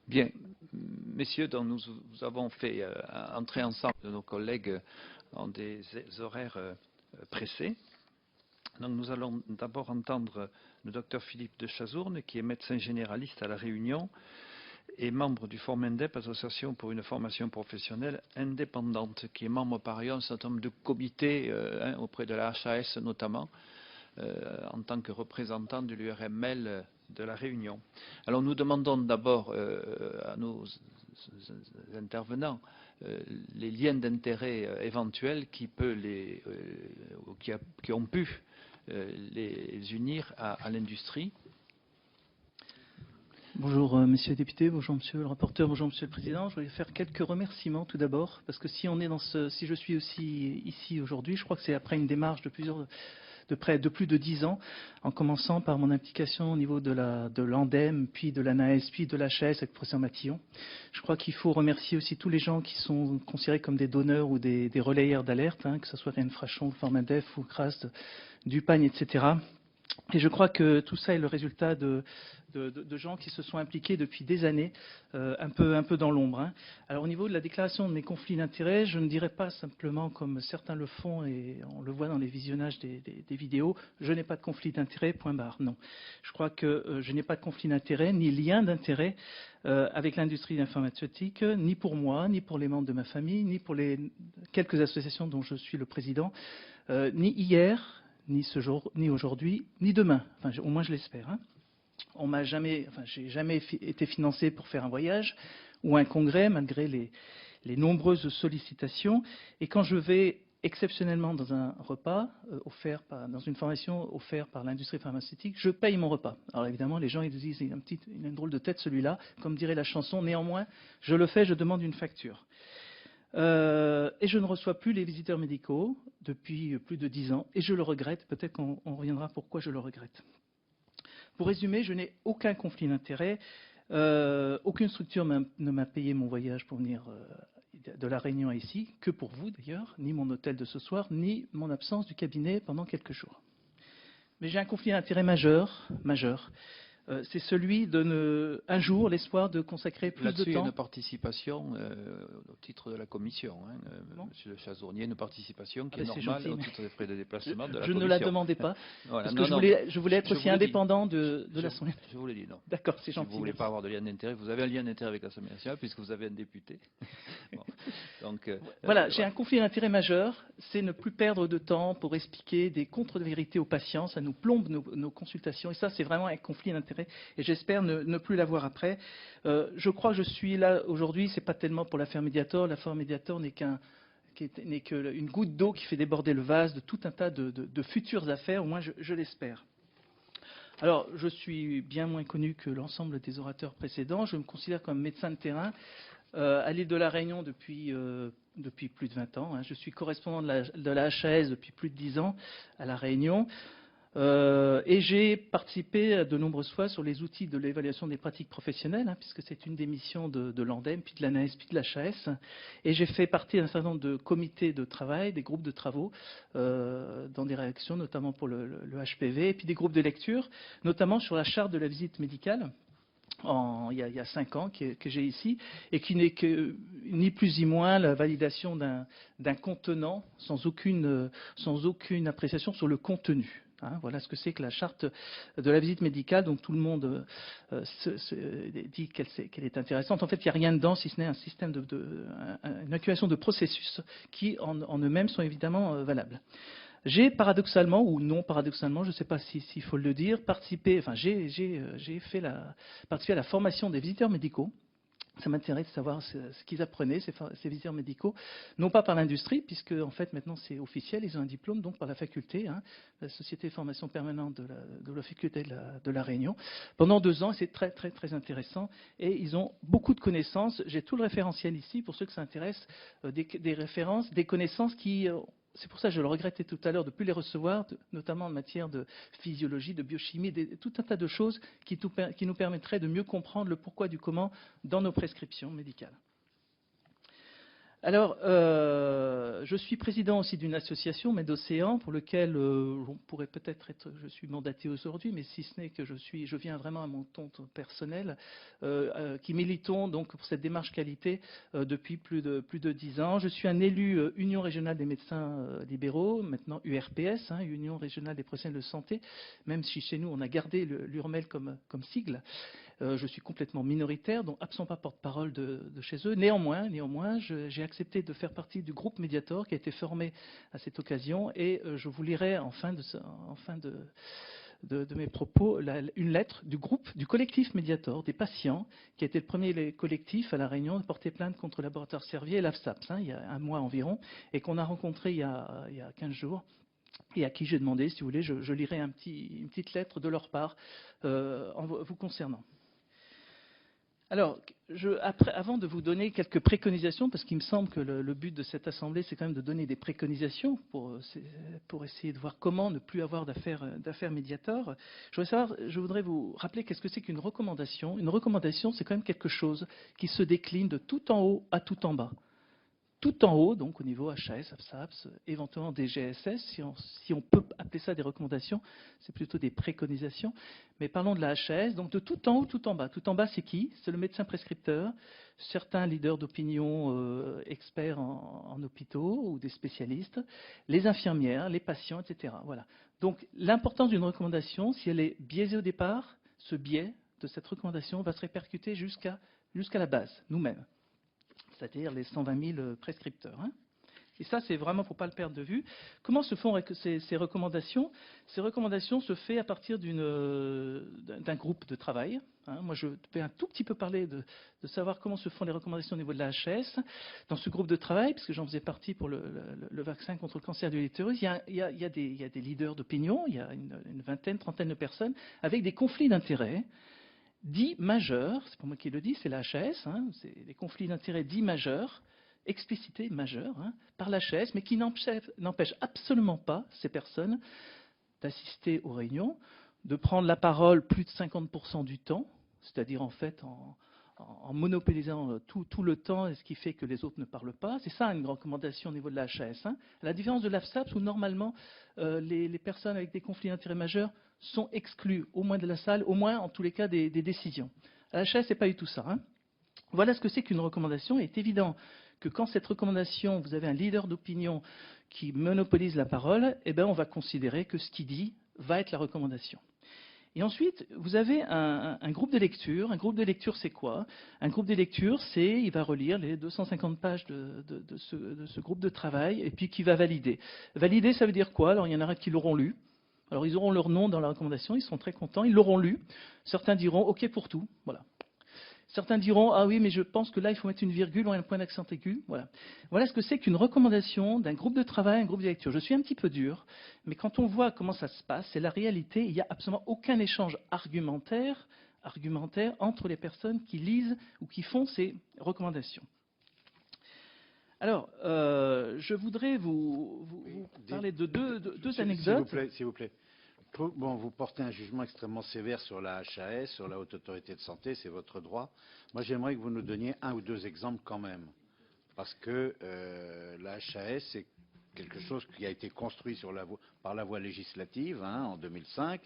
Bien, messieurs, donc nous avons fait entrer ensemble nos collègues dans des horaires pressés. Donc nous allons d'abord entendre le docteur Philippe de Chazourne, qui est médecin généraliste à La Réunion et membre du FORMINDEP, Association pour une formation professionnelle indépendante, qui est membre par ailleurs d'un certain nombre de comités auprès de la HAS notamment, en tant que représentant de l'URML de La Réunion. Alors nous demandons d'abord à nos intervenants les liens d'intérêt éventuels qui ont pu les unir à l'industrie. Bonjour Monsieur le député, bonjour Monsieur le rapporteur, bonjour Monsieur le Président. Je voulais faire quelques remerciements tout d'abord, parce que si je suis aussi ici aujourd'hui, je crois que c'est après une démarche de plus de 10 ans, en commençant par mon implication au niveau de l'ANDEM, puis de l'ANAES, puis de l'HAS avec le professeur Matillon. Je crois qu'il faut remercier aussi tous les gens qui sont considérés comme des donneurs ou des relayeurs d'alerte, que ce soit Réane Frachon, FORMINDEP, Foucras, Dupagne, etc. Et je crois que tout ça est le résultat de gens qui se sont impliqués depuis des années, un peu dans l'ombre. Alors au niveau de la déclaration de mes conflits d'intérêts, je ne dirais pas simplement comme certains le font, et on le voit dans les visionnages des vidéos, je n'ai pas de conflit d'intérêts, point barre. Non. Je crois que je n'ai pas de conflit d'intérêts, ni lien d'intérêt avec l'industrie de l'informatique, ni pour moi, ni pour les membres de ma famille, ni pour les quelques associations dont je suis le président, ni hier, ni ce jour, ni aujourd'hui, ni demain. Enfin, au moins je l'espère. J'ai jamais été financé pour faire un voyage ou un congrès, malgré les nombreuses sollicitations. Et quand je vais exceptionnellement dans un repas dans une formation offerte par l'industrie pharmaceutique, je paye mon repas. Alors évidemment, les gens ils disent il a une drôle de tête celui-là, comme dirait la chanson. Néanmoins, je le fais, je demande une facture. Et je ne reçois plus les visiteurs médicaux depuis plus de 10 ans, et je le regrette. Peut-être qu'on reviendra pourquoi je le regrette. Pour résumer, je n'ai aucun conflit d'intérêt. Aucune structure ne m'a payé mon voyage pour venir de La Réunion à ici, que pour vous d'ailleurs, ni mon hôtel de ce soir, ni mon absence du cabinet pendant quelques jours. Mais j'ai un conflit d'intérêt majeur. C'est celui de un jour l'espoir de consacrer plus de temps. Là-dessus, il y a une participation au titre de la commission, Monsieur le Chazournier, une participation qui est normale gentil, au titre des frais de déplacement de la commission. Je ne la demandais pas, voilà, parce que je voulais être aussi indépendant de l'Assemblée. Je vous l'ai dit, non. D'accord, c'est gentil. Si vous ne voulez pas avoir de lien d'intérêt, vous avez un lien d'intérêt avec l'Assemblée nationale, puisque vous avez un député. Bon. Donc, voilà, j'ai un conflit d'intérêt majeur, c'est ne plus perdre de temps pour expliquer des contre-vérités aux patients, ça nous plombe nos consultations, et ça c'est vraiment un conflit d'intérêt, et j'espère ne plus l'avoir après. Je crois que je suis là aujourd'hui, c'est pas tellement pour l'affaire Mediator, l'affaire Mediator n'est qu'une goutte d'eau qui fait déborder le vase de tout un tas de futures affaires, au moins je l'espère. Alors, je suis bien moins connu que l'ensemble des orateurs précédents, je me considère comme médecin de terrain, à l'île de la Réunion depuis plus de 20 ans. Je suis correspondant de la HAS depuis plus de 10 ans à la Réunion. Et j'ai participé de nombreuses fois sur les outils de l'évaluation des pratiques professionnelles, puisque c'est une des missions de l'ANDEM, puis de l'ANAES, puis de l'HAS. Et j'ai fait partie d'un certain nombre de comités de travail, des groupes de travaux, dans des réactions, notamment pour le HPV, et puis des groupes de lecture, notamment sur la charte de la visite médicale, il y a 5 ans que j'ai ici, et qui n'est que ni plus ni moins la validation d'un contenant sans aucune appréciation sur le contenu. Voilà ce que c'est que la charte de la visite médicale, donc tout le monde dit qu'elle est intéressante. En fait, il n'y a rien dedans si ce n'est un système une accumulation de processus qui en eux-mêmes sont évidemment valables. J'ai paradoxalement, ou non paradoxalement, je ne sais pas s'il faut le dire, participé à la formation des visiteurs médicaux. Ça m'intéresse de savoir ce qu'ils apprenaient, ces visiteurs médicaux, non pas par l'industrie, puisque en fait maintenant c'est officiel, ils ont un diplôme, donc par la faculté, la Société de formation permanente de la faculté de la Réunion, pendant 2 ans, c'est très très très intéressant, et ils ont beaucoup de connaissances. J'ai tout le référentiel ici, pour ceux que ça intéresse, des références, des connaissances qui... C'est pour ça que je le regrettais tout à l'heure de ne plus les recevoir, notamment en matière de physiologie, de biochimie, tout un tas de choses qui nous permettraient de mieux comprendre le pourquoi du comment dans nos prescriptions médicales. Alors, je suis président aussi d'une association, Médocéan, pour lequel on pourrait peut-être être, je suis mandaté aujourd'hui, mais si ce n'est que je viens vraiment à mon compte personnel, qui militons donc pour cette démarche qualité depuis plus de 10 ans. Je suis un élu Union régionale des médecins libéraux, maintenant URPS, hein, Union régionale des professionnels de santé, même si chez nous on a gardé l'URMEL comme sigle. Je suis complètement minoritaire, donc absolument pas porte-parole de chez eux. Néanmoins, j'ai accepté de faire partie du groupe Mediator qui a été formé à cette occasion et je vous lirai en fin de mes propos une lettre du collectif Mediator, des patients, qui a été le premier collectif à La Réunion à porter plainte contre le laboratoire Servier et l'AFSAPS, il y a un mois environ, et qu'on a rencontré il y a 15 jours. Et à qui j'ai demandé, si vous voulez, je lirai une petite lettre de leur part vous concernant. Alors, avant de vous donner quelques préconisations, parce qu'il me semble que le but de cette assemblée, c'est quand même de donner des préconisations pour essayer de voir comment ne plus avoir d'affaires Mediator, je voudrais vous rappeler qu'est-ce que c'est qu'une recommandation. Une recommandation, c'est quand même quelque chose qui se décline de tout en haut à tout en bas. Tout en haut, donc au niveau HAS, AFSAPS, éventuellement des GSS, si on peut appeler ça des recommandations, c'est plutôt des préconisations. Mais parlons de la HAS, donc de tout en haut, tout en bas. Tout en bas, c'est qui? C'est le médecin prescripteur, certains leaders d'opinion experts en hôpitaux ou des spécialistes, les infirmières, les patients, etc. Voilà. Donc l'importance d'une recommandation, si elle est biaisée au départ, ce biais de cette recommandation va se répercuter jusqu'à la base, nous-mêmes. C'est-à-dire les 120 000 prescripteurs. Hein. Et ça, c'est vraiment, il ne faut pas le perdre de vue. Comment se font ces recommandations? Ces recommandations se font à partir d'un groupe de travail. Hein. Moi, je vais un tout petit peu parler de savoir comment se font les recommandations au niveau de la HAS. Dans ce groupe de travail, puisque j'en faisais partie pour le vaccin contre le cancer de l'utérus, il y a des leaders d'opinion, il y a une vingtaine, trentaine de personnes avec des conflits d'intérêts dits majeurs, c'est pas moi qui le dis, c'est la HAS, hein, c'est des conflits d'intérêts dits majeurs, explicités majeurs, hein, par la HAS, mais qui n'empêchent absolument pas ces personnes d'assister aux réunions, de prendre la parole plus de 50% du temps, c'est-à-dire en fait en monopolisant tout le temps, et ce qui fait que les autres ne parlent pas. C'est ça une recommandation au niveau de la HAS. Hein. À la différence de l'AFSAPS, où normalement les personnes avec des conflits d'intérêts majeurs sont exclues, au moins de la salle, au moins en tous les cas des décisions. À la HAS, ce n'est pas du tout ça. Hein. Voilà ce que c'est qu'une recommandation. Il est évident que quand cette recommandation, vous avez un leader d'opinion qui monopolise la parole, eh bien, on va considérer que ce qu'il dit va être la recommandation. Et ensuite, vous avez un groupe de lecture. Un groupe de lecture, c'est quoi? Un groupe de lecture, il va relire les 250 pages de ce groupe de travail et puis qui va valider. Valider, ça veut dire quoi? Alors, il y en aura qui l'auront lu. Alors, ils auront leur nom dans la recommandation, ils seront très contents, ils l'auront lu. Certains diront OK pour tout. Voilà. Certains diront ah oui, mais je pense que là, il faut mettre une virgule ou un point d'accent aigu. Voilà ce que c'est qu'une recommandation d'un groupe de travail, un groupe de lecture. Je suis un petit peu dur, mais quand on voit comment ça se passe, c'est la réalité. Il n'y a absolument aucun échange argumentaire entre les personnes qui lisent ou qui font ces recommandations. Alors, je voudrais vous parler de deux anecdotes. S'il vous plaît. Bon, vous portez un jugement extrêmement sévère sur la HAS, sur la Haute Autorité de Santé, c'est votre droit. Moi, j'aimerais que vous nous donniez un ou deux exemples quand même. Parce que la HAS, c'est quelque chose qui a été construit par la voie législative en 2005.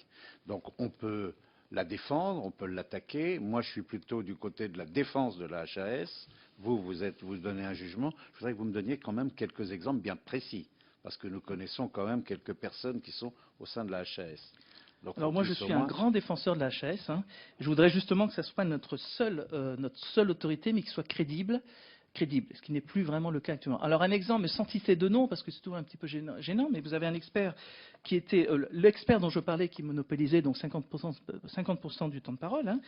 Donc, on peut la défendre, on peut l'attaquer. Moi, je suis plutôt du côté de la défense de la HAS. Vous donnez un jugement. Je voudrais que vous me donniez quand même quelques exemples bien précis. Parce que nous connaissons quand même quelques personnes qui sont au sein de la HAS. Donc, alors moi, je suis un grand défenseur de la HAS. Hein. Je voudrais justement que ce soit notre seule autorité, mais qui soit crédible, ce qui n'est plus vraiment le cas actuellement. Alors un exemple, mais sans citer de nom, parce que c'est toujours un petit peu gênant, mais vous avez un expert qui était l'expert dont je parlais, qui monopolisait donc 50% du temps de parole. Hein.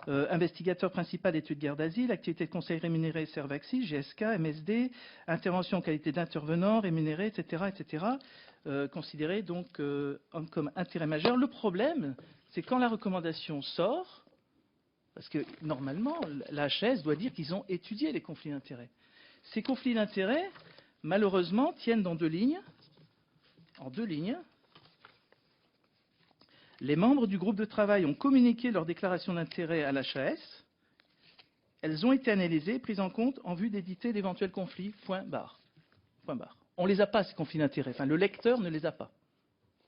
Investigateur principal d'études garde d'asile, activité de conseil rémunéré Servaxi, GSK, MSD, intervention en qualité d'intervenant rémunéré, etc., considéré donc comme intérêt majeur. Le problème, c'est quand la recommandation sort, parce que normalement, la HAS doit dire qu'ils ont étudié les conflits d'intérêts. Ces conflits d'intérêts, malheureusement, tiennent en deux lignes. Les membres du groupe de travail ont communiqué leur déclaration d'intérêt à la HAS. Elles ont été analysées, prises en compte en vue d'éviter d'éventuels conflits. Point barre. Point barre. On ne les a pas, ces conflits d'intérêts. Enfin, le lecteur ne les a pas.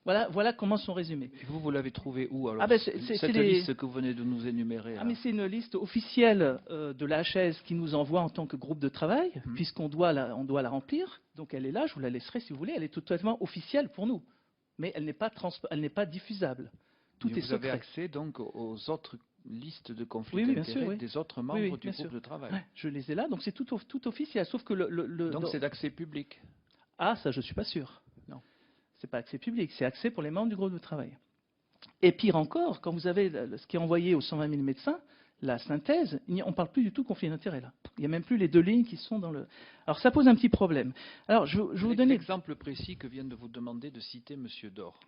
Voilà comment sont résumés. Et vous l'avez trouvé où alors, cette les... liste que vous venez de nous énumérer mais c'est une liste officielle de la HS qui nous envoie en tant que groupe de travail, puisqu'on doit la remplir. Donc elle est là, je vous la laisserai si vous voulez. Elle est totalement officielle pour nous. Mais elle n'est pas diffusable. Tout est secret. Vous avez accès donc aux autres listes de conflits d'intérêts des autres membres du groupe de travail. Ouais, je les ai là, donc c'est tout officiel. Sauf que donc c'est d'accès public. Ah, ça je suis pas sûr. Non, c'est pas accès public, c'est accès pour les membres du groupe de travail. Et pire encore, quand vous avez ce qui est envoyé aux 120 000 médecins, la synthèse, on ne parle plus du tout de conflit d'intérêts là. Il n'y a même plus les deux lignes qui sont dans le. Alors ça pose un petit problème. Alors je vous donne l'exemple précis que vient de vous demander de citer M. Dor.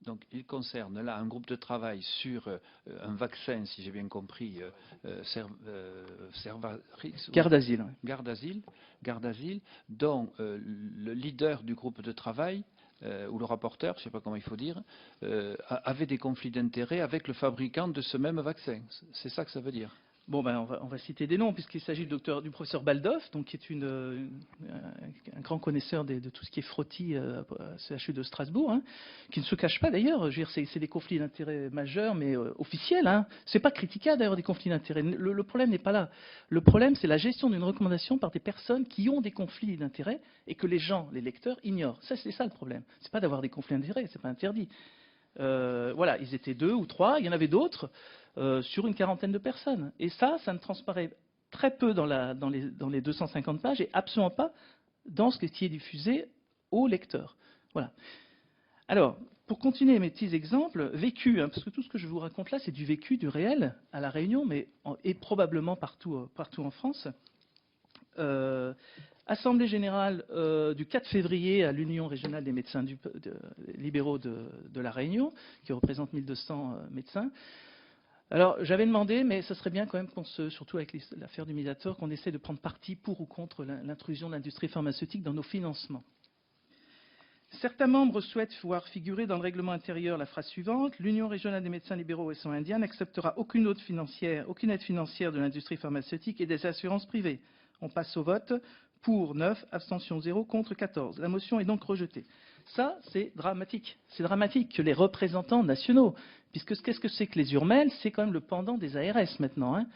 Donc, il concerne là un groupe de travail sur un vaccin, si j'ai bien compris, Gardasil, dont le leader du groupe de travail, ou le rapporteur, je ne sais pas comment il faut dire, avait des conflits d'intérêts avec le fabricant de ce même vaccin. C'est ça que ça veut dire. Bon, ben, on va citer des noms, puisqu'il s'agit du professeur Baldoff, donc, qui est un grand connaisseur de tout ce qui est frottis à CHU de Strasbourg, hein, qui ne se cache pas d'ailleurs. C'est des conflits d'intérêts majeurs, mais officiels. Hein. Ce n'est pas critiquable d'ailleurs des conflits d'intérêts. Le problème n'est pas là. Le problème, c'est la gestion d'une recommandation par des personnes qui ont des conflits d'intérêts et que les gens, les lecteurs, ignorent. C'est ça le problème. Ce n'est pas d'avoir des conflits d'intérêts, ce n'est pas interdit. Voilà, ils étaient 2 ou 3, il y en avait d'autres. Sur une quarantaine de personnes. Et ça ne transparaît très peu dans les 250 pages et absolument pas dans ce qui est diffusé au lecteur. Voilà. Alors, pour continuer mes petits exemples, vécu, hein, parce que tout ce que je vous raconte là, c'est du vécu, du réel, à La Réunion, et probablement partout en France. Assemblée générale du 4 février à l'Union régionale des médecins libéraux de La Réunion, qui représente 1200 médecins. Alors, j'avais demandé, mais ce serait bien quand même surtout avec l'affaire du Mediator, qu'on essaie de prendre parti pour ou contre l'intrusion de l'industrie pharmaceutique dans nos financements. Certains membres souhaitent voir figurer dans le règlement intérieur la phrase suivante: l'Union régionale des médecins libéraux et soins indiens n'acceptera aucune aide financière de l'industrie pharmaceutique et des assurances privées. On passe au vote. Pour 9, abstention 0, contre 14. La motion est donc rejetée. Ça, c'est dramatique. C'est dramatique que les représentants nationaux, puisque qu'est-ce que c'est que les URMEL? C'est quand même le pendant des ARS maintenant. Hein.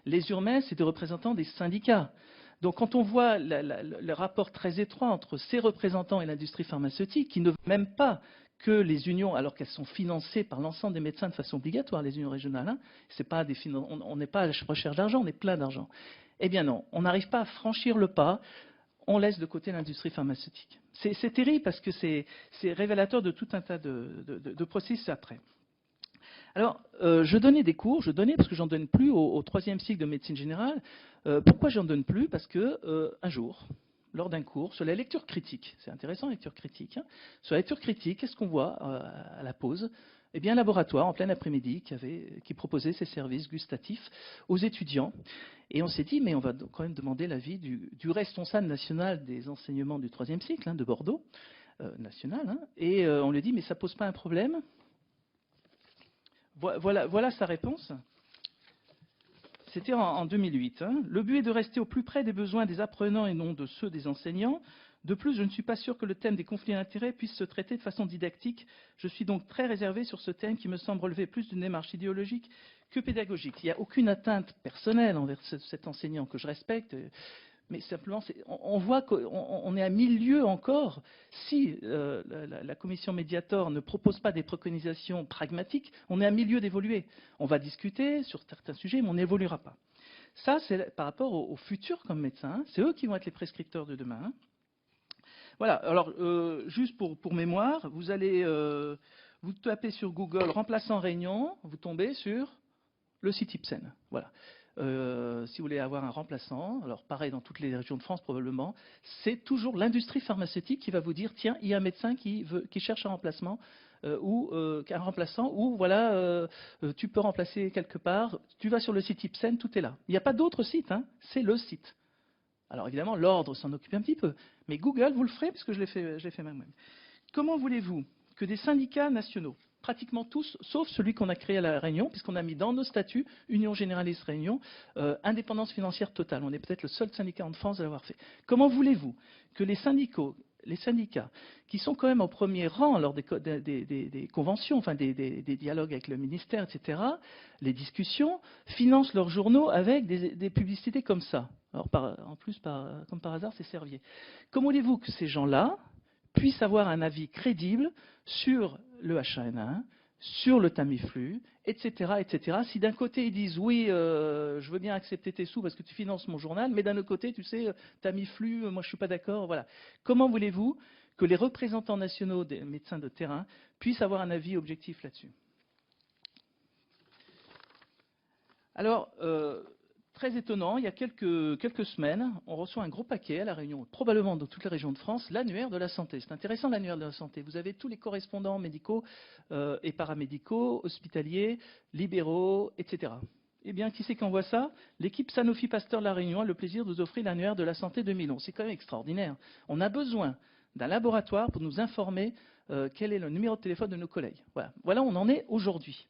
Les URMEL, c'est des représentants des syndicats. Donc quand on voit le rapport très étroit entre ces représentants et l'industrie pharmaceutique, qui ne veut même pas que les unions, alors qu'elles sont financées par l'ensemble des médecins de façon obligatoire, les unions régionales, hein, c'est pas on n'est pas à la recherche d'argent, on est plein d'argent. Eh bien non, on n'arrive pas à franchir le pas, on laisse de côté l'industrie pharmaceutique. C'est terrible parce que c'est révélateur de tout un tas de processus après. Alors, je donnais des cours, parce que j'en donne plus au 3e cycle de médecine générale. Pourquoi j'en donne plus? Parce que un jour, lors d'un cours sur la lecture critique, c'est intéressant la lecture critique, hein, sur la lecture critique, qu'est-ce qu'on voit à la pause? Eh bien, un laboratoire en plein après-midi qui proposait ses services gustatifs aux étudiants. Et on s'est dit, mais on va quand même demander l'avis du responsable national des enseignements du 3e cycle, hein, de Bordeaux, national. Hein, et on lui dit, mais ça ne pose pas un problème? Voilà sa réponse. C'était en 2008. Hein. Le but est de rester au plus près des besoins des apprenants et non de ceux des enseignants. De plus, je ne suis pas sûr que le thème des conflits d'intérêts puisse se traiter de façon didactique. Je suis donc très réservé sur ce thème qui me semble relever plus d'une démarche idéologique que pédagogique. Il n'y a aucune atteinte personnelle envers cet enseignant que je respecte, mais simplement, on voit qu'on est à 1000 lieues encore. Si la commission Mediator ne propose pas des préconisations pragmatiques, on est à 1000 lieues d'évoluer. On va discuter sur certains sujets, mais on n'évoluera pas. Ça, c'est par rapport aux futurs comme médecins. Hein. C'est eux qui vont être les prescripteurs de demain. Hein. Voilà, alors juste pour mémoire, vous allez vous tapez sur Google remplaçant Réunion, vous tombez sur le site Ipsen. Voilà. Si vous voulez avoir un remplaçant, alors pareil dans toutes les régions de France probablement, c'est toujours l'industrie pharmaceutique qui va vous dire tiens, il y a un médecin qui cherche un remplacement ou un remplaçant, ou voilà, tu peux remplacer quelque part, tu vas sur le site Ipsen, tout est là. Il n'y a pas d'autre site, hein, c'est le site. Alors évidemment, l'ordre s'en occupe un petit peu. Mais Google, vous le ferez, parce que je l'ai fait moi-même. Comment voulez-vous que des syndicats nationaux pratiquement tous, sauf celui qu'on a créé à La Réunion, puisqu'on a mis dans nos statuts, Union Généraliste Réunion, indépendance financière totale. On est peut-être le seul syndicat en France à l'avoir fait. Comment voulez-vous que les syndicats, qui sont quand même au premier rang lors des conventions, enfin des dialogues avec le ministère, etc., les discussions, financent leurs journaux avec des publicités comme ça. Alors, en plus, comme par hasard, c'est Servier. Comment voulez-vous que ces gens-là puissent avoir un avis crédible sur le H1N1, sur le Tamiflu, etc., etc. Si d'un côté ils disent oui, je veux bien accepter tes sous parce que tu finances mon journal, mais d'un autre côté, tu sais, Tamiflu, moi je suis pas d'accord, voilà. Comment voulez-vous que les représentants nationaux des médecins de terrain puissent avoir un avis objectif là-dessus? Alors, très étonnant, il y a quelques semaines, on reçoit un gros paquet à La Réunion, probablement dans toutes les régions de France, l'annuaire de la santé. C'est intéressant, l'annuaire de la santé. Vous avez tous les correspondants médicaux et paramédicaux, hospitaliers, libéraux, etc. Eh bien, qui c'est qui envoie ça? L'équipe Sanofi Pasteur de La Réunion a le plaisir de vous offrir l'annuaire de la santé 2011. C'est quand même extraordinaire. On a besoin d'un laboratoire pour nous informer quel est le numéro de téléphone de nos collègues. Voilà où on en est aujourd'hui.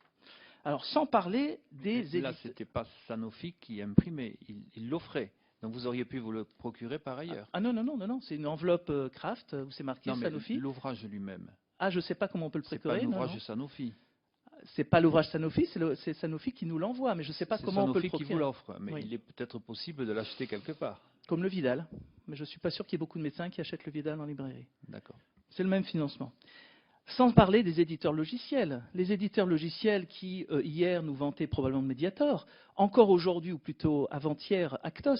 Alors, sans parler des éditeurs. Là, ce n'était pas Sanofi qui imprimait, il l'offrait. Donc, vous auriez pu vous le procurer par ailleurs. Non. C'est une enveloppe Kraft où c'est marqué Sanofi. L'ouvrage lui-même. Ah, je ne sais pas comment on peut le procurer. C'est pas l'ouvrage de Sanofi. C'est pas l'ouvrage Sanofi, c'est Sanofi qui nous l'envoie, mais je ne sais pas comment on peut le procurer. C'est Sanofi qui vous l'offre, mais il est peut-être possible de l'acheter quelque part. Comme le Vidal, mais je ne suis pas sûr qu'il y ait beaucoup de médecins qui achètent le Vidal en librairie. D'accord. C'est le même financement. Sans parler des éditeurs logiciels. Les éditeurs logiciels qui, hier, nous vantaient probablement de Mediator, encore aujourd'hui, ou plutôt avant-hier, Actos.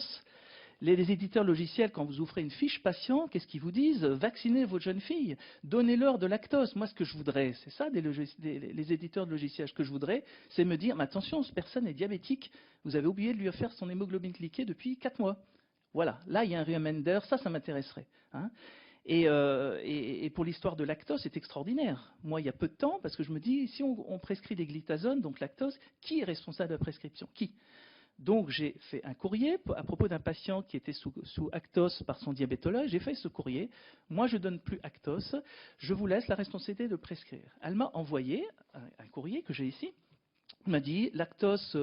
Les éditeurs logiciels, quand vous ouvrez une fiche patient, qu'est-ce qu'ils vous disent? Vaccinez vos jeunes filles, donnez-leur de Lactose. Moi, ce que je voudrais, c'est ça, les éditeurs de logiciels. Ce que je voudrais, c'est me dire, mais attention, cette personne est diabétique, vous avez oublié de lui faire son hémoglobine glyquée depuis 4 mois. Voilà, là, il y a un reminder, ça m'intéresserait. Hein. Et pour l'histoire de Lactose, c'est extraordinaire. Moi, il y a peu de temps, parce que je me dis, si on prescrit des glitazones, donc Lactose, qui est responsable de la prescription? Qui? Donc, j'ai fait un courrier à propos d'un patient qui était sous Actos par son diabétologue. J'ai fait ce courrier. Moi, je ne donne plus Actos. Je vous laisse la responsabilité de prescrire. Elle m'a envoyé un courrier que j'ai ici. Elle m'a dit, Lactose,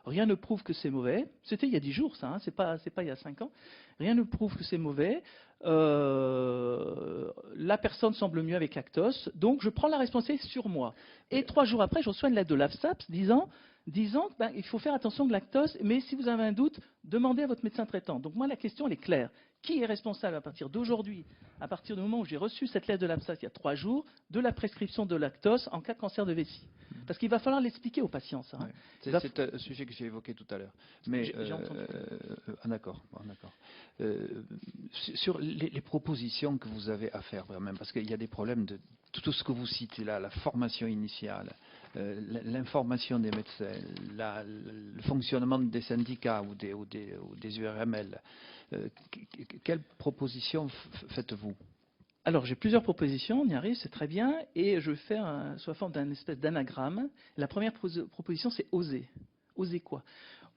rien ne prouve que c'est mauvais. C'était il y a 10 jours, ça, hein, c'est pas il y a 5 ans. Rien ne prouve que c'est mauvais. La personne semble mieux avec Lactose, donc je prends la responsabilité sur moi. Et 3 jours après, je reçois une lettre de l'AFSAPS disant il faut faire attention de Lactose, mais si vous avez un doute, demandez à votre médecin traitant. Donc moi, la question, elle est claire. Qui est responsable à partir d'aujourd'hui, à partir du moment où j'ai reçu cette lettre de l'AFSAPS il y a 3 jours, de la prescription de Lactose en cas de cancer de vessie? Parce qu'il va falloir l'expliquer aux patients, ça. Hein. C'est un sujet que j'ai évoqué tout à l'heure. Mais j'ai entendu. D'accord. Sur les propositions que vous avez à faire, même, parce qu'il y a des problèmes de tout ce que vous citez là, la formation initiale, l'information des médecins, le fonctionnement des syndicats ou des URML. Quelles propositions faites-vous? Alors, j'ai plusieurs propositions, on y arrive, c'est très bien, et je vais faire sous la forme d'un espèce d'anagramme. La première proposition, c'est oser. Oser quoi?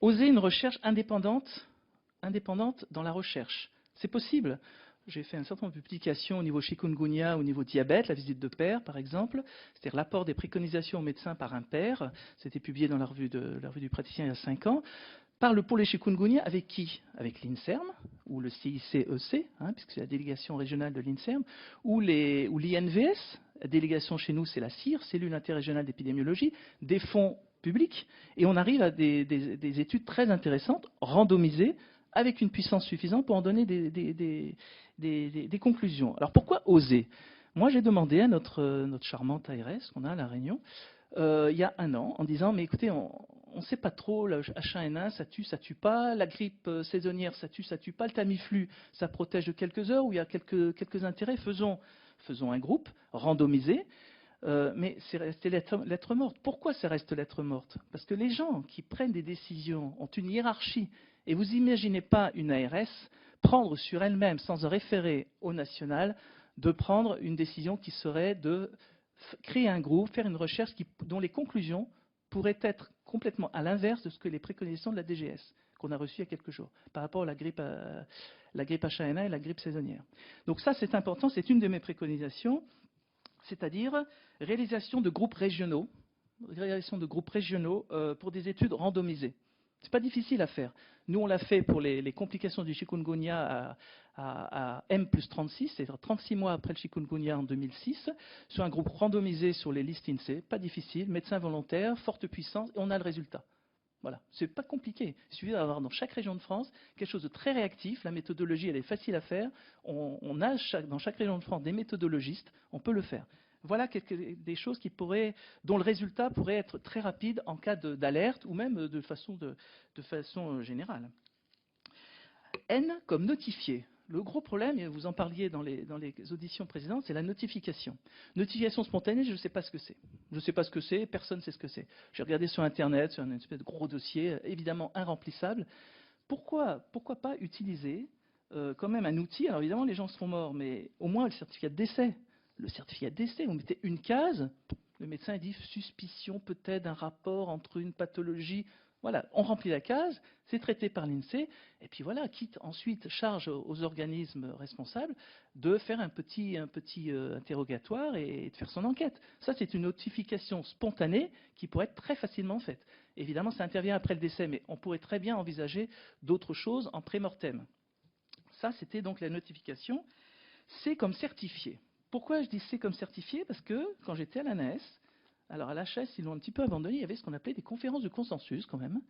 Oser une recherche indépendante dans la recherche. C'est possible. J'ai fait un certain nombre de publications au niveau chikungunya, au niveau diabète, la visite de pair, par exemple, c'est-à-dire l'apport des préconisations aux médecins par un pair. C'était publié dans la revue du praticien il y a 5 ans. Parle pour les chikungunya avec qui? Avec l'INSERM, ou le CICEC, puisque c'est la délégation régionale de l'INSERM, ou l'INVS, la délégation chez nous, c'est la CIR, Cellule interrégionale d'épidémiologie, des fonds publics, et on arrive à des études très intéressantes, randomisées, avec une puissance suffisante pour en donner des conclusions. Alors pourquoi oser? Moi, j'ai demandé à notre charmante ARS qu'on a à La Réunion, il y a 1 an, en disant, mais écoutez, on ne sait pas trop, le H1N1, ça tue pas, la grippe saisonnière, ça tue pas, le Tamiflu, ça protège de quelques heures, où il y a quelques intérêts, faisons un groupe randomisé, mais c'est resté lettre morte. Pourquoi ça reste lettre morte? Parce que les gens qui prennent des décisions ont une hiérarchie, et vous n'imaginez pas une ARS prendre sur elle-même, sans en référer au national, de prendre une décision qui serait de créer un groupe, faire une recherche dont les conclusions pourraient être complètement à l'inverse de ce que les préconisations de la DGS qu'on a reçues il y a quelques jours, par rapport à la grippe H1N1 et la grippe saisonnière. Donc ça, c'est important, c'est une de mes préconisations. c'est-à-dire réalisation de groupes régionaux, pour des études randomisées. C'est pas difficile à faire. Nous, on l'a fait pour les complications du chikungunya à M+36, c'est-à-dire 36 mois après le chikungunya en 2006, sur un groupe randomisé sur les listes INSEE. Pas difficile, médecins volontaires, forte puissance, et on a le résultat. Voilà, c'est pas compliqué. Il suffit d'avoir dans chaque région de France quelque chose de très réactif. La méthodologie, elle est facile à faire. On a dans chaque région de France des méthodologistes. On peut le faire. Voilà des choses dont le résultat pourrait être très rapide en cas d'alerte ou même de façon générale. N comme notifié. Le gros problème, et vous en parliez dans les auditions précédentes, c'est la notification. Notification spontanée, je ne sais pas ce que c'est. Je ne sais pas ce que c'est, personne ne sait ce que c'est. J'ai regardé sur Internet, sur une espèce de gros dossier, évidemment irremplissable. Pourquoi pas utiliser quand même un outil? Alors évidemment, les gens seront morts, mais au moins le certificat de décès. Le certificat de décès, vous mettez une case, le médecin dit suspicion peut-être d'un rapport entre une pathologie. Voilà, on remplit la case, c'est traité par l'INSEE, et puis voilà, quitte ensuite charge aux organismes responsables de faire un petit interrogatoire et de faire son enquête. Ça, c'est une notification spontanée qui pourrait être très facilement faite. Évidemment, ça intervient après le décès, mais on pourrait très bien envisager d'autres choses en pré-mortem. Ça, c'était donc la notification. C'est comme certifié. Pourquoi je dis c'est comme certifié? Parce que quand j'étais à l'ANAS, alors à l'HS, ils l'ont un petit peu abandonné, il y avait ce qu'on appelait des conférences de consensus quand même.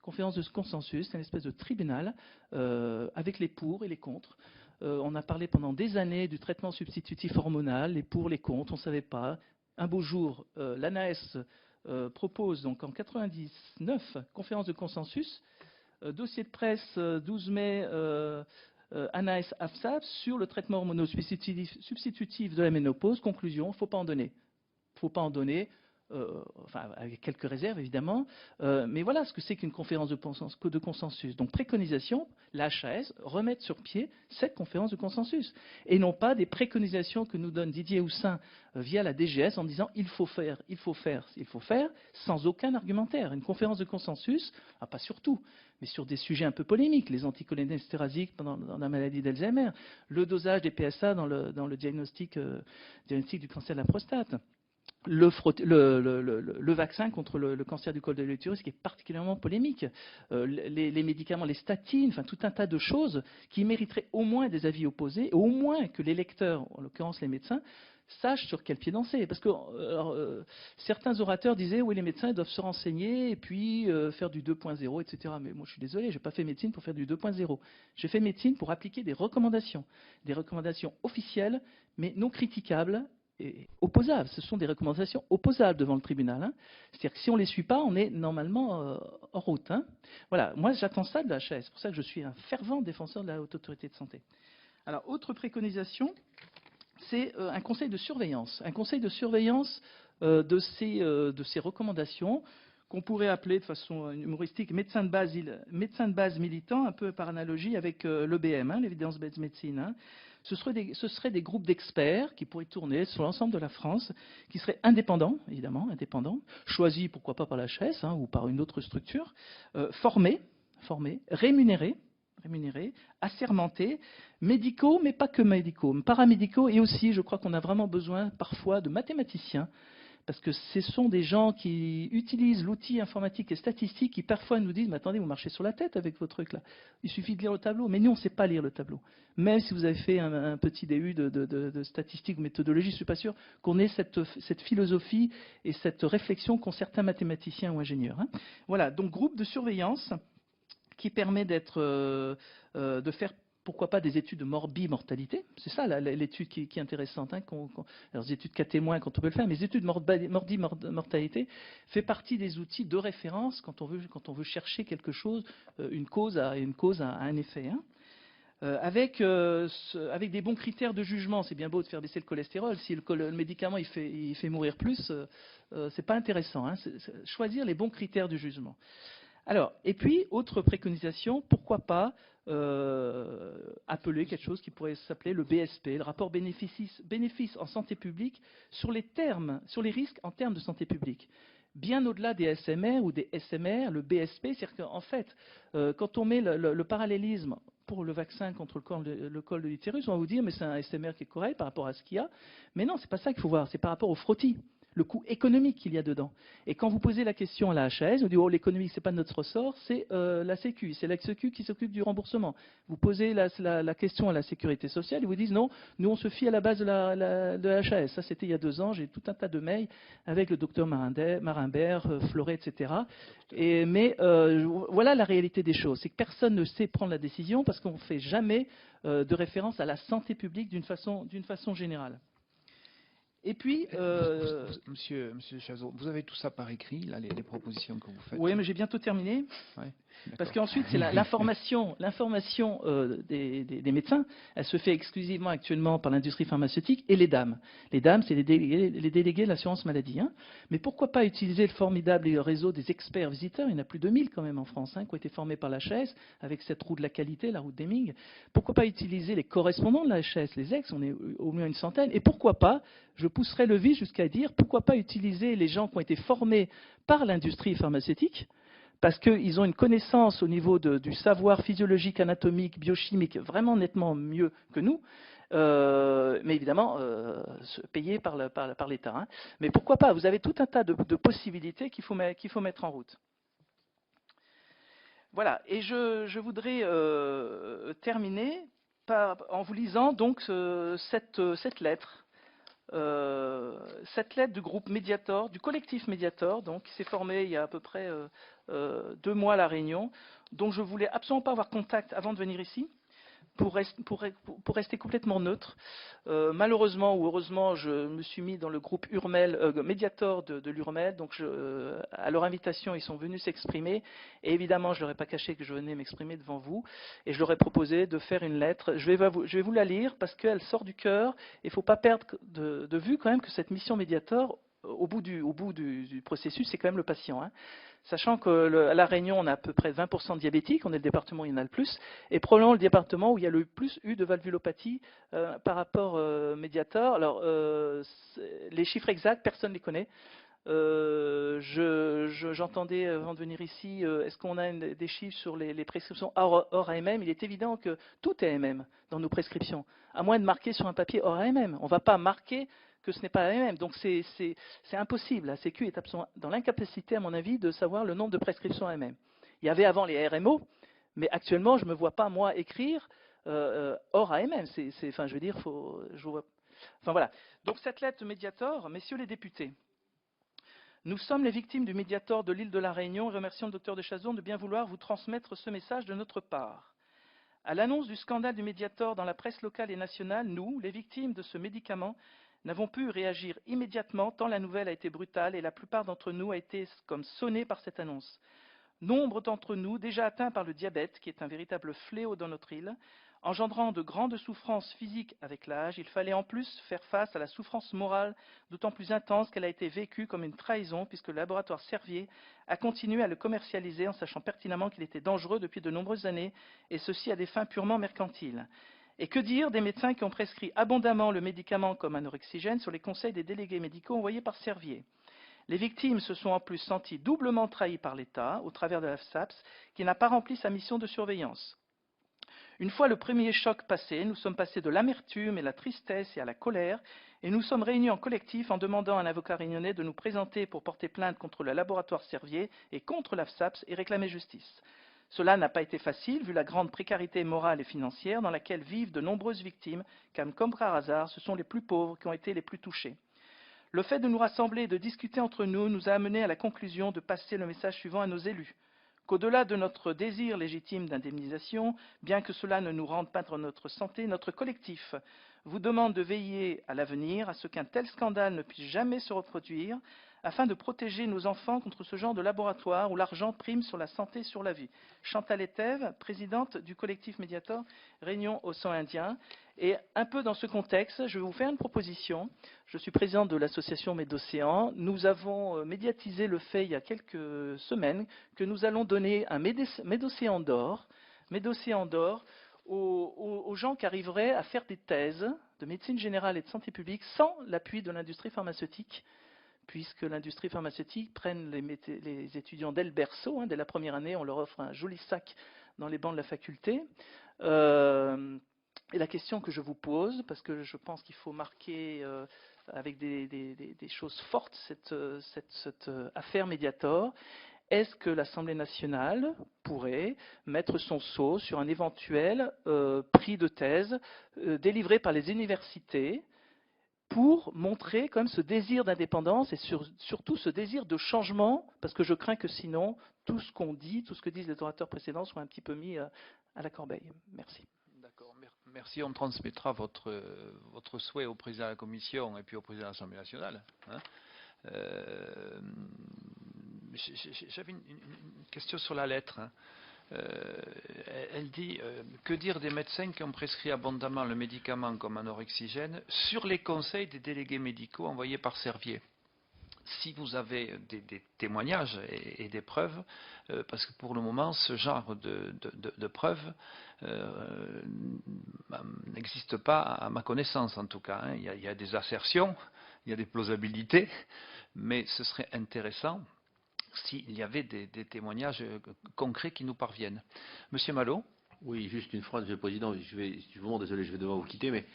Conférences de consensus, c'est une espèce de tribunal avec les pour et les contre. On a parlé pendant des années du traitement substitutif hormonal, les pour, les contre, on ne savait pas. Un beau jour, l'ANAS propose donc en 99 conférence de consensus, dossier de presse 12 mai ANAS AFSAP sur le traitement hormono-substitutif de la ménopause. Conclusion, il ne faut pas en donner. Il ne faut pas en donner, enfin, avec quelques réserves évidemment, mais voilà ce que c'est qu'une conférence de consensus. Donc préconisation, la HAS remettre sur pied cette conférence de consensus, et non pas des préconisations que nous donne Didier Houssin via la DGS en disant il faut faire, il faut faire, il faut faire, sans aucun argumentaire. Une conférence de consensus, pas sur tout, mais sur des sujets un peu polémiques, les anticholinésterasiques dans la maladie d'Alzheimer, le dosage des PSA dans le diagnostic du cancer de la prostate. Le vaccin contre le cancer du col de l'utérus qui est particulièrement polémique, les médicaments, les statines, enfin tout un tas de choses qui mériteraient au moins des avis opposés, et au moins que les lecteurs, en l'occurrence les médecins, sachent sur quel pied danser. Parce que certains orateurs disaient oui, les médecins doivent se renseigner et puis faire du 2.0, etc. Mais moi je suis désolé, je n'ai pas fait médecine pour faire du 2.0. J'ai fait médecine pour appliquer des recommandations officielles, mais non critiquables, opposables. Ce sont des recommandations opposables devant le tribunal. Hein. C'est-à-dire que si on ne les suit pas, on est normalement hors route. Hein. Voilà, moi j'attends ça de la HAS. C'est pour ça que je suis un fervent défenseur de la Haute Autorité de Santé. Alors, autre préconisation, c'est un conseil de surveillance. Un conseil de surveillance de ces recommandations qu'on pourrait appeler de façon humoristique médecin de base militant, un peu par analogie avec l'EBM, hein, l'Evidence-Based Medicine. Hein. Ce seraient des groupes d'experts qui pourraient tourner sur l'ensemble de la France, qui seraient indépendants, évidemment, choisis pourquoi pas par la HAS hein, ou par une autre structure, formés, rémunérés, assermentés, médicaux, mais pas que médicaux, paramédicaux, et aussi, je crois qu'on a vraiment besoin parfois de mathématiciens, parce que ce sont des gens qui utilisent l'outil informatique et statistique qui parfois nous disent « Mais attendez, vous marchez sur la tête avec vos trucs là. Il suffit de lire le tableau. » Mais nous, on ne sait pas lire le tableau. Même si vous avez fait un petit DU de statistique ou méthodologie, je ne suis pas sûr qu'on ait cette philosophie et cette réflexion qu'ont certains mathématiciens ou ingénieurs. Hein. Voilà, donc groupe de surveillance qui permet de faire, pourquoi pas, des études de mortalité. C'est ça l'étude qui est intéressante. Hein, alors, les études cas témoins, quand on peut le faire, mais les études mortalité fait partie des outils de référence quand on veut chercher quelque chose, une cause à un effet. Hein. Avec des bons critères de jugement, c'est bien beau de faire baisser le cholestérol. Si le médicament il fait mourir plus, c'est pas intéressant. Hein. Choisir les bons critères de jugement. Alors, et puis, autre préconisation, pourquoi pas appeler quelque chose qui pourrait s'appeler le BSP, le rapport bénéfice en santé publique sur les risques en termes de santé publique. Bien au-delà des SMR ou des SMR, le BSP, c'est-à-dire qu'en fait, quand on met le parallélisme, pour le vaccin contre le col de l'utérus, on va vous dire mais c'est un SMR qui est correct par rapport à ce qu'il y a. Mais non, c'est pas ça qu'il faut voir, c'est par rapport au frottis, le coût économique qu'il y a dedans. Et quand vous posez la question à la HAS, on dit oh l'économique c'est pas notre ressort, c'est la Sécu, c'est la Sécu qui s'occupe du remboursement. Vous posez la question à la Sécurité sociale, ils vous disent non, nous on se fie à la base de la HAS. Ça c'était il y a 2 ans, j'ai tout un tas de mails avec le docteur Marimbert, Floret, etc. Mais voilà la réalité des choses, c'est que personne ne sait prendre la décision parce qu'on ne fait jamais de référence à la santé publique d'une façon générale. Et puis, Monsieur Chazot, vous avez tout ça par écrit, là, les propositions que vous faites? Oui, mais j'ai bientôt terminé. Ouais, parce qu'ensuite, c'est l'information des médecins. Elle se fait exclusivement actuellement par l'industrie pharmaceutique et les dames. Les dames, c'est les délégués de l'assurance maladie. Hein. Mais pourquoi pas utiliser le formidable réseau des experts visiteurs? Il y en a plus de 1000 quand même en France, hein, qui ont été formés par la HAS, avec cette roue de la qualité, la roue de Deming. Pourquoi pas utiliser les correspondants de la HAS, les ex, on est au moins une centaine. Et pourquoi pas, je pousserai le vice jusqu'à dire, pourquoi pas utiliser les gens qui ont été formés par l'industrie pharmaceutique, parce qu'ils ont une connaissance au niveau du savoir physiologique, anatomique, biochimique, vraiment nettement mieux que nous, mais évidemment payés par l'État. Hein. Mais pourquoi pas? Vous avez tout un tas de possibilités qu'il faut mettre en route. Voilà, et je voudrais terminer en vous lisant donc cette lettre. Cette lettre du groupe Mediator, du collectif Mediator, donc, qui s'est formé il y a à peu près 2 mois à La Réunion, dont je voulais absolument pas avoir contact avant de venir ici, pour rester complètement neutre. Malheureusement ou heureusement, je me suis mis dans le groupe Mediator de l'Urmel, donc à leur invitation, ils sont venus s'exprimer, et évidemment, je leur ai pas caché que je venais m'exprimer devant vous, et je leur ai proposé de faire une lettre. Je vais vous la lire, parce qu'elle sort du cœur, et il ne faut pas perdre de vue quand même que cette mission Mediator, au bout du processus, c'est quand même le patient. Hein. Sachant qu'à La Réunion, on a à peu près 20% de diabétiques, on est le département où il y en a le plus, et probablement le département où il y a le plus eu de valvulopathie par rapport Mediator. Alors, les chiffres exacts, personne ne les connaît. J'entendais avant de venir ici, est-ce qu'on a des chiffres sur les prescriptions hors AMM? Il est évident que tout est AMM dans nos prescriptions, à moins de marquer sur un papier hors AMM. On ne va pas marquer que ce n'est pas AMM. Donc c'est impossible. La Sécu est absolument dans l'incapacité, à mon avis, de savoir le nombre de prescriptions AMM. Il y avait avant les RMO, mais actuellement, je ne me vois pas, moi, écrire hors AMM. Enfin, je veux dire, enfin voilà. Donc cette lettre Mediator, messieurs les députés, nous sommes les victimes du Mediator de l'île de la Réunion et remercions le docteur de Chazon de bien vouloir vous transmettre ce message de notre part. À l'annonce du scandale du Mediator dans la presse locale et nationale, nous, les victimes de ce médicament, n'avons pu réagir immédiatement tant la nouvelle a été brutale et la plupart d'entre nous a été comme sonnés par cette annonce. Nombre d'entre nous, déjà atteints par le diabète, qui est un véritable fléau dans notre île, engendrant de grandes souffrances physiques avec l'âge, il fallait en plus faire face à la souffrance morale, d'autant plus intense qu'elle a été vécue comme une trahison, puisque le laboratoire Servier a continué à le commercialiser en sachant pertinemment qu'il était dangereux depuis de nombreuses années, et ceci à des fins purement mercantiles. Et que dire des médecins qui ont prescrit abondamment le médicament comme anorexigène sur les conseils des délégués médicaux envoyés par Servier? Les victimes se sont en plus senties doublement trahies par l'État au travers de la FSAPS qui n'a pas rempli sa mission de surveillance. Une fois le premier choc passé, nous sommes passés de l'amertume et la tristesse et à la colère et nous sommes réunis en collectif en demandant à un avocat réunionnais de nous présenter pour porter plainte contre le laboratoire Servier et contre la FSAPS et réclamer justice. Cela n'a pas été facile vu la grande précarité morale et financière dans laquelle vivent de nombreuses victimes, car comme par hasard, ce sont les plus pauvres qui ont été les plus touchés. Le fait de nous rassembler et de discuter entre nous nous a amené à la conclusion de passer le message suivant à nos élus. Qu'au-delà de notre désir légitime d'indemnisation, bien que cela ne nous rende pas dans notre santé, notre collectif vous demande de veiller à l'avenir à ce qu'un tel scandale ne puisse jamais se reproduire, afin de protéger nos enfants contre ce genre de laboratoire où l'argent prime sur la santé et sur la vie. Chantal Etève, présidente du collectif Mediator, Réunion Océan Indien. Et un peu dans ce contexte, je vais vous faire une proposition. Je suis présidente de l'association Médocéan. Nous avons médiatisé le fait il y a quelques semaines que nous allons donner un Médocéan d'or aux gens qui arriveraient à faire des thèses de médecine générale et de santé publique sans l'appui de l'industrie pharmaceutique, puisque l'industrie pharmaceutique prenne les étudiants dès le berceau, dès la première année, on leur offre un joli sac dans les bancs de la faculté. Et la question que je vous pose, parce que je pense qu'il faut marquer avec des choses fortes cette affaire Mediator, est-ce que l'Assemblée nationale pourrait mettre son sceau sur un éventuel prix de thèse délivré par les universités pour montrer quand même ce désir d'indépendance et surtout ce désir de changement, parce que je crains que sinon, tout ce qu'on dit, tout ce que disent les orateurs précédents soit un petit peu mis à la corbeille. Merci. D'accord, merci. On transmettra votre souhait au président de la Commission et puis au président de l'Assemblée nationale. Hein. J'avais une question sur la lettre. Hein. Elle dit que dire des médecins qui ont prescrit abondamment le médicament comme un oxygène sur les conseils des délégués médicaux envoyés par Servier. Si vous avez des témoignages et des preuves, parce que pour le moment, ce genre de preuves n'existe pas à ma connaissance en tout cas. Hein. Il y a des assertions, il y a des plausibilités, mais ce serait intéressant s'il y avait des témoignages concrets qui nous parviennent. Monsieur Malo. Oui, juste une phrase, Monsieur le Président. Je suis vraiment désolé, je vais devoir vous quitter, mais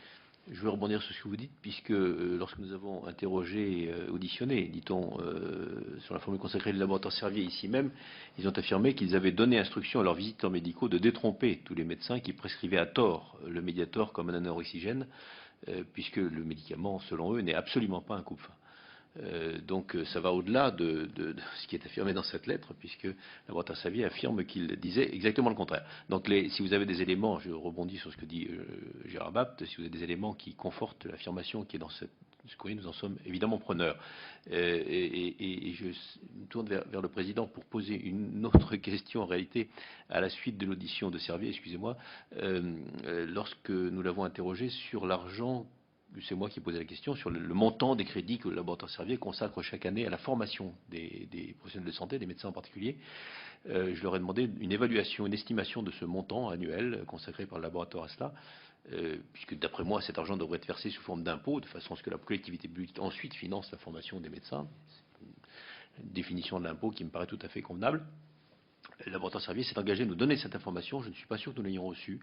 je veux rebondir sur ce que vous dites, puisque lorsque nous avons interrogé et auditionné, dit-on, sur la formule consacrée du laboratoire Servier ici même, ils ont affirmé qu'ils avaient donné instruction à leurs visiteurs médicaux de détromper tous les médecins qui prescrivaient à tort le Mediator comme un anoxygène, puisque le médicament, selon eux, n'est absolument pas un coupe-faim. Donc ça va au-delà de ce qui est affirmé dans cette lettre, puisque le laboratoire Servier affirme qu'il disait exactement le contraire. Donc si vous avez des éléments, je rebondis sur ce que dit Gérard Bapt, si vous avez des éléments qui confortent l'affirmation qui est dans ce courrier, nous en sommes évidemment preneurs. Et je me tourne vers le Président pour poser une autre question en réalité à la suite de l'audition de Servier, excusez-moi, lorsque nous l'avons interrogé sur l'argent. C'est moi qui ai posé la question sur le montant des crédits que le laboratoire Servier consacre chaque année à la formation des professionnels de santé, des médecins en particulier. Je leur ai demandé une évaluation, une estimation de ce montant annuel consacré par le laboratoire à cela, puisque d'après moi cet argent devrait être versé sous forme d'impôt, de façon à ce que la collectivité publique ensuite finance la formation des médecins. C'est une définition de l'impôt qui me paraît tout à fait convenable. Le laboratoire Servier s'est engagé à nous donner cette information. Je ne suis pas sûr que nous l'ayons reçue.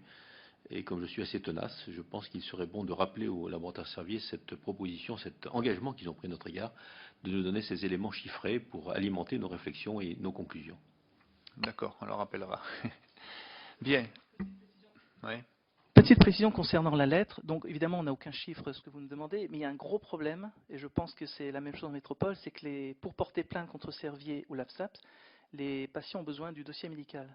Et comme je suis assez tenace, je pense qu'il serait bon de rappeler au laboratoire Servier cette proposition, cet engagement qu'ils ont pris à notre égard, de nous donner ces éléments chiffrés pour alimenter nos réflexions et nos conclusions. D'accord, on le rappellera. Bien. Oui. Petite précision concernant la lettre. Donc évidemment, on n'a aucun chiffre, ce que vous nous demandez, mais il y a un gros problème, et je pense que c'est la même chose en métropole, c'est que pour porter plainte contre Servier ou l'AFSAPS, les patients ont besoin du dossier médical.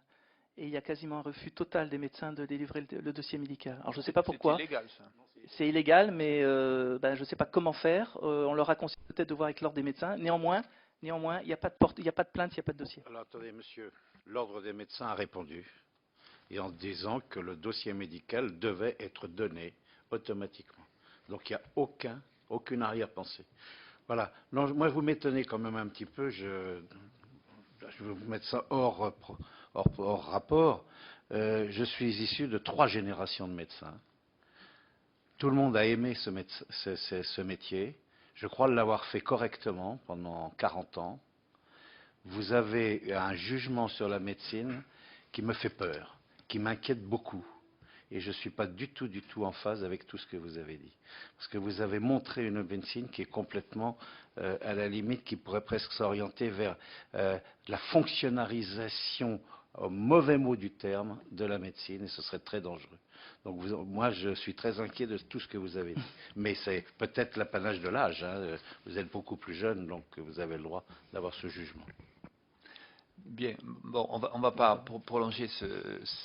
Et il y a quasiment un refus total des médecins de délivrer le dossier médical. Alors je ne sais pas pourquoi. C'est illégal, ça. C'est illégal, mais je ne sais pas comment faire. On leur a conseillé peut-être de voir avec l'ordre des médecins. Néanmoins, il n'y a pas de plainte, il n'y a pas de dossier. Alors attendez, monsieur, l'ordre des médecins a répondu, et en disant que le dossier médical devait être donné automatiquement. Donc il n'y a aucune arrière-pensée. Voilà. Non, moi, vous m'étonnez quand même un petit peu. Je vais vous mettre ça hors rapport. Je suis issu de 3 générations de médecins. Tout le monde a aimé ce métier. Je crois l'avoir fait correctement pendant 40 ans. Vous avez un jugement sur la médecine qui me fait peur, qui m'inquiète beaucoup. Et je ne suis pas du tout en phase avec tout ce que vous avez dit. Parce que vous avez montré une médecine qui est complètement à la limite, qui pourrait presque s'orienter vers la fonctionnalisation, au mauvais mot du terme, de la médecine, et ce serait très dangereux. Donc moi, je suis très inquiet de tout ce que vous avez dit. Mais c'est peut-être l'apanage de l'âge. Hein. Vous êtes beaucoup plus jeune, donc vous avez le droit d'avoir ce jugement. Bien, bon, on va pas prolonger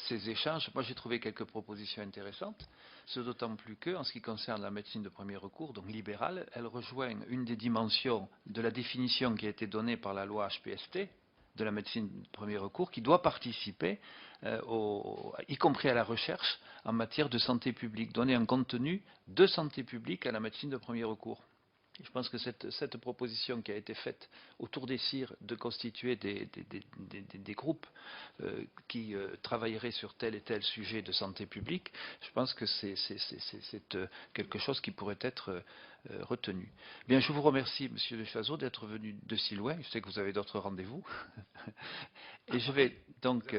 ces échanges. Moi, j'ai trouvé quelques propositions intéressantes, ce d'autant plus que, en ce qui concerne la médecine de premier recours, donc libérale, elle rejoint une des dimensions de la définition qui a été donnée par la loi HPST, de la médecine de premier recours, qui doit participer, y compris à la recherche, en matière de santé publique, donner un contenu de santé publique à la médecine de premier recours. Je pense que cette proposition qui a été faite autour des CIR de constituer des groupes qui travailleraient sur tel et tel sujet de santé publique, je pense que c'est quelque chose qui pourrait être retenu. Bien, je vous remercie, Monsieur de Chazeau, d'être venu de si loin. Je sais que vous avez d'autres rendez-vous. Et je vais donc...